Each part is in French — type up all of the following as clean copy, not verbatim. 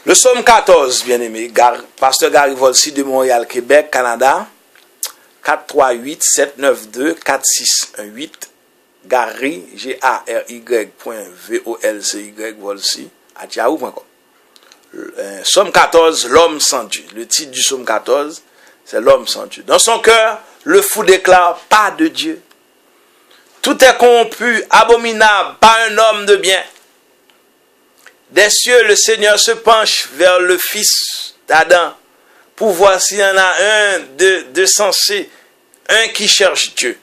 Le psaume 14, bien-aimé, pasteur Gary Volsi de Montréal, Québec, Canada, 438-792-4618, Gary, Gary.volcy, Volsi, à yahoo.com. Psaume 14, l'homme sans Dieu. Le titre du psaume 14, c'est l'homme sans Dieu. Dans son cœur, le fou déclare pas de Dieu. Tout est corrompu, abominable, pas un homme de bien. Des cieux, le Seigneur se penche vers le fils d'Adam pour voir s'il y en a un de sensé, un qui cherche Dieu.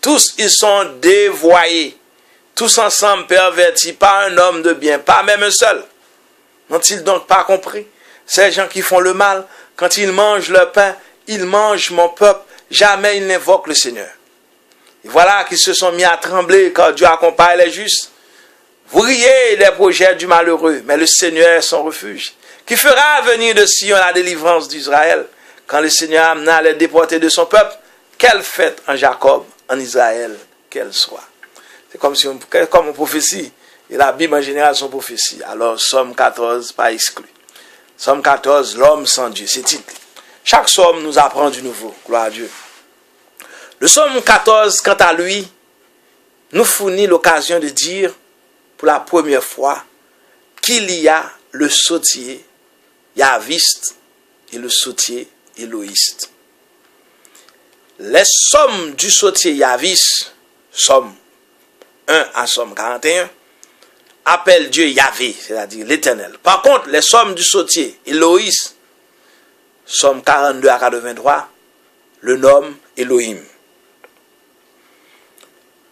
Tous, ils sont dévoyés, tous ensemble pervertis, pas un homme de bien, pas même un seul. N'ont-ils donc pas compris? Ces gens qui font le mal, quand ils mangent leur pain, ils mangent mon peuple, jamais ils n'invoquent le Seigneur. Et voilà qu'ils se sont mis à trembler quand Dieu accompagne les justes. Vous riez des projets du malheureux, mais le Seigneur est son refuge, qui fera venir de Sion la délivrance d'Israël. Quand le Seigneur amena les déportés de son peuple, quelle fête en Jacob, en Israël, qu'elle soit. C'est comme une prophétie. Et la Bible en général sont prophéties. Alors, Psaume 14, pas exclu. Psaume 14, l'homme sans Dieu, c'est titre. Chaque psaume nous apprend du nouveau. Gloire à Dieu. Le psaume 14, quant à lui, nous fournit l'occasion de dire, pour la première fois, qu'il y a le sautier yaviste et le sautier éloïste. Les sommes du sautier yaviste, Somme 1 à Somme 41, appellent Dieu Yahvé, c'est-à-dire l'Éternel. Par contre, les sommes du sautier éloïste, Somme 42 à 83, le nomment Elohim.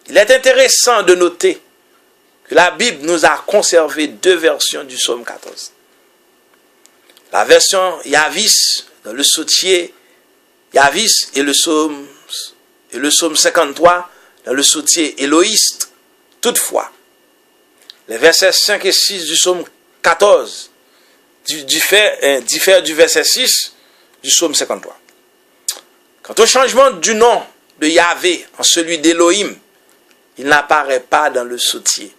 Il est intéressant de noter que la Bible nous a conservé deux versions du psaume 14. La version Yavis, dans le sautier Yavis, et le psaume 53, dans le sautier éloïste. Toutefois, les versets 5 et 6 du psaume 14 diffèrent du verset 6 du psaume 53. Quant au changement du nom de Yahvé en celui d'Elohim, il n'apparaît pas dans le sautier.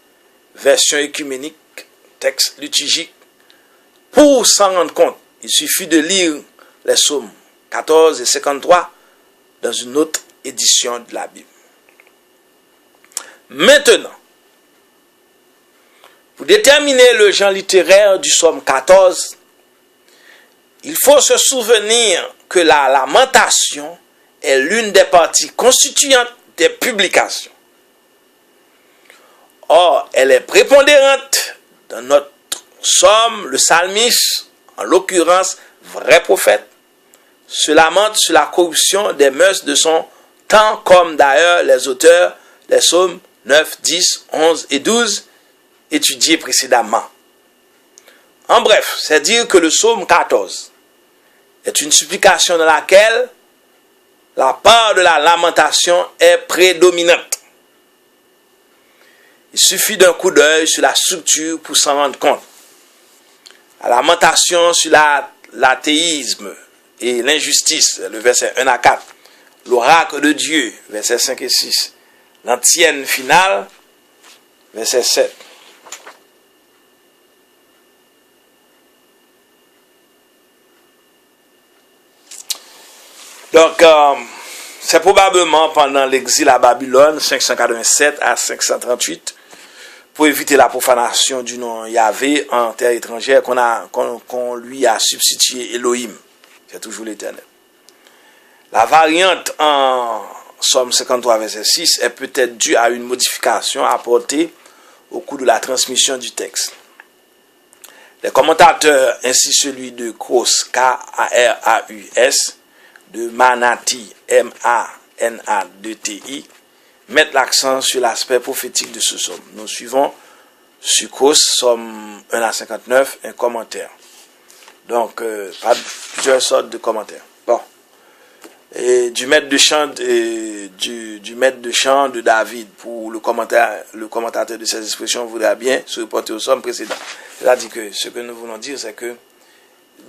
Version écuménique, texte liturgique. Pour s'en rendre compte, il suffit de lire les psaumes 14 et 53 dans une autre édition de la Bible. Maintenant, pour déterminer le genre littéraire du psaume 14, il faut se souvenir que la lamentation est l'une des parties constituantes des publications. Or, elle est prépondérante dans notre psaume, le psalmiste, en l'occurrence, vrai prophète, se lamente sur la corruption des mœurs de son temps, comme d'ailleurs les auteurs des psaumes 9, 10, 11 et 12 étudiés précédemment. En bref, c'est dire que le psaume 14 est une supplication dans laquelle la part de la lamentation est prédominante. Il suffit d'un coup d'œil sur la structure pour s'en rendre compte. La lamentation sur l'athéisme et l'injustice, le verset 1 à 4. L'oracle de Dieu, verset 5 et 6. L'antienne finale, verset 7. Donc, c'est probablement pendant l'exil à Babylone, 587 à 538, pour éviter la profanation du nom Yahvé en terre étrangère, qu'on lui a substitué Elohim. C'est toujours l'Éternel. La variante en Somme 53, verset 6 est peut-être due à une modification apportée au cours de la transmission du texte. Les commentateurs, ainsi celui de Kraus, K-A-R-A-U-S, de Manati, M-A-N-A-2-T-I, mettent l'accent sur l'aspect prophétique de ce psaume. Nous suivons sur Kraus, Somme 1 à 59, un commentaire. Donc, plusieurs sortes de commentaires. Bon. Et du maître de chant de David pour le commentateur de ces expressions voudra bien se reporter au psaume précédent. C'est-à-dire que ce que nous voulons dire, c'est que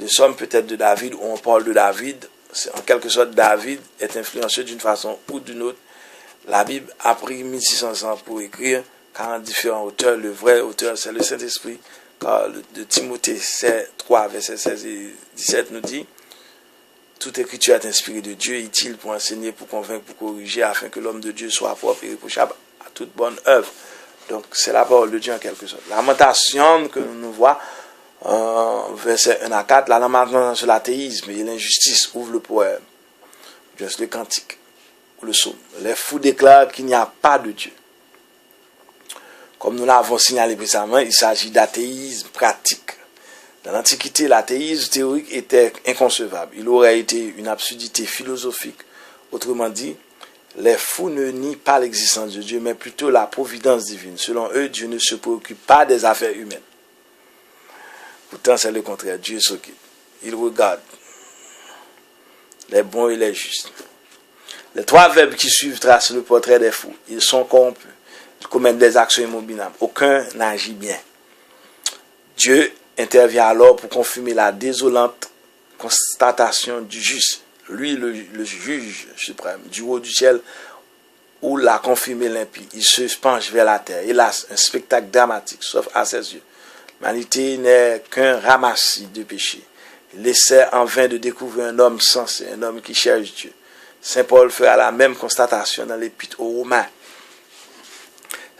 le psaume peut-être de David, où on parle de David, c'est en quelque sorte David est influencé d'une façon ou d'une autre. La Bible a pris 1600 ans pour écrire 40 différents auteurs. Le vrai auteur, c'est le Saint-Esprit. Car de Timothée 3, verset 16 et 17 nous dit, toute écriture est inspirée de Dieu, utile pour enseigner, pour convaincre, pour corriger, afin que l'homme de Dieu soit propre et irréprochable à toute bonne œuvre. Donc, c'est la parole de Dieu en quelque sorte. La lamentation que nous voyons, verset 1 à 4, la lamentation sur l'athéisme et l'injustice ouvre le poème, juste le cantique ou le psaume. Les fous déclarent qu'il n'y a pas de Dieu. Comme nous l'avons signalé précédemment, il s'agit d'athéisme pratique. Dans l'Antiquité, l'athéisme théorique était inconcevable. Il aurait été une absurdité philosophique. Autrement dit, les fous ne nient pas l'existence de Dieu, mais plutôt la providence divine. Selon eux, Dieu ne se préoccupe pas des affaires humaines. Pourtant, c'est le contraire. Dieu s'occupe. Il regarde les bons et les justes. Les trois verbes qui suivent tracent le portrait des fous. Ils sont corrompus. Ils commettent des actions immobilables. Aucun n'agit bien. Dieu intervient alors pour confirmer la désolante constatation du juste. Lui, le juge suprême, du haut du ciel, où l'a confirmé l'impie. Il se penche vers la terre. Hélas, un spectacle dramatique, sauf à ses yeux. L'humanité n'est qu'un ramassis de péchés. Il essaie en vain de découvrir un homme sensé, un homme qui cherche Dieu. Saint Paul fera la même constatation dans l'Épître aux Romains.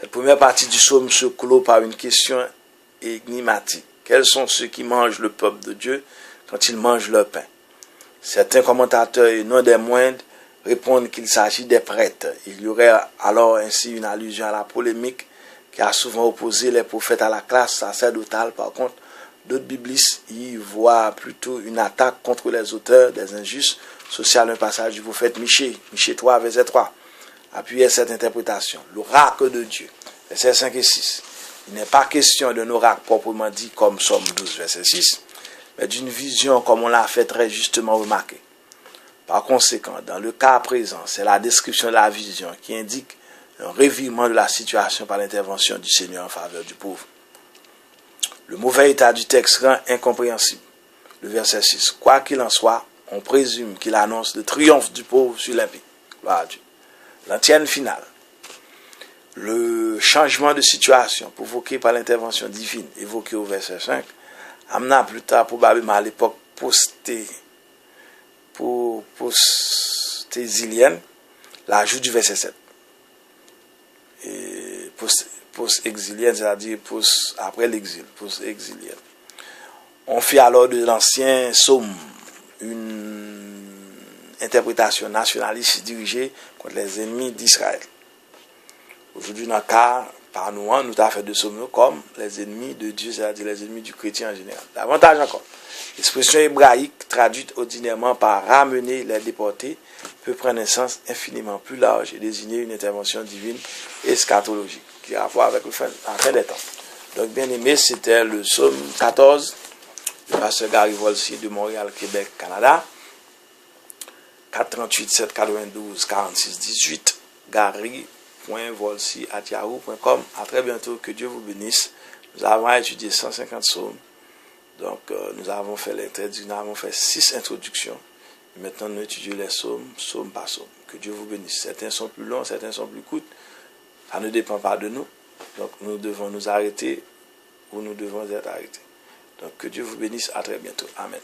Cette première partie du psaume se clôt par une question énigmatique. Quels sont ceux qui mangent le peuple de Dieu quand ils mangent leur pain? Certains commentateurs, et non des moindres, répondent qu'il s'agit des prêtres. Il y aurait alors ainsi une allusion à la polémique qui a souvent opposé les prophètes à la classe sacerdotale. Par contre, d'autres biblistes y voient plutôt une attaque contre les auteurs des injustes sociales. Un passage du prophète Michée 3, verset 3, appuyait cette interprétation. L'oracle de Dieu, versets 5 et 6. Il n'est pas question d'un oracle proprement dit comme Somme 12, verset 6, mais d'une vision comme on l'a fait très justement remarquer. Par conséquent, dans le cas présent, c'est la description de la vision qui indique un revirement de la situation par l'intervention du Seigneur en faveur du pauvre. Le mauvais état du texte rend incompréhensible le verset 6. Quoi qu'il en soit, on présume qu'il annonce le triomphe du pauvre sur l'impie. Gloire à Dieu. L'antienne finale. Le changement de situation provoqué par l'intervention divine évoquée au verset 5 amena plus tard, probablement à l'époque postézilienne, l'ajout du verset 7. Et post-exilienne, c'est-à-dire après l'exil, post-exilienne. On fit alors de l'ancien psaume une interprétation nationaliste dirigée contre les ennemis d'Israël. Aujourd'hui, dans le cas, par nous avons fait de psaumes comme les ennemis de Dieu, c'est-à-dire les ennemis du chrétien en général. Davantage encore, l'expression hébraïque traduite ordinairement par ramener les déportés peut prendre un sens infiniment plus large et désigner une intervention divine eschatologique qui a à voir avec la fin des temps. Donc, bien aimé, c'était le psaume 14 de pasteur Gary Volsi de Montréal, Québec, Canada. 438 792 46 18 Gary.volsi@yahoo.com. À très bientôt, que Dieu vous bénisse. Nous avons étudié 150 psaumes. Donc, nous avons fait 6 introductions. Et maintenant, nous étudions les psaumes, psaume par psaume. Que Dieu vous bénisse. Certains sont plus longs, certains sont plus courts. Ça ne dépend pas de nous. Donc, nous devons nous arrêter où nous devons être arrêtés. Donc, que Dieu vous bénisse. À très bientôt. Amen.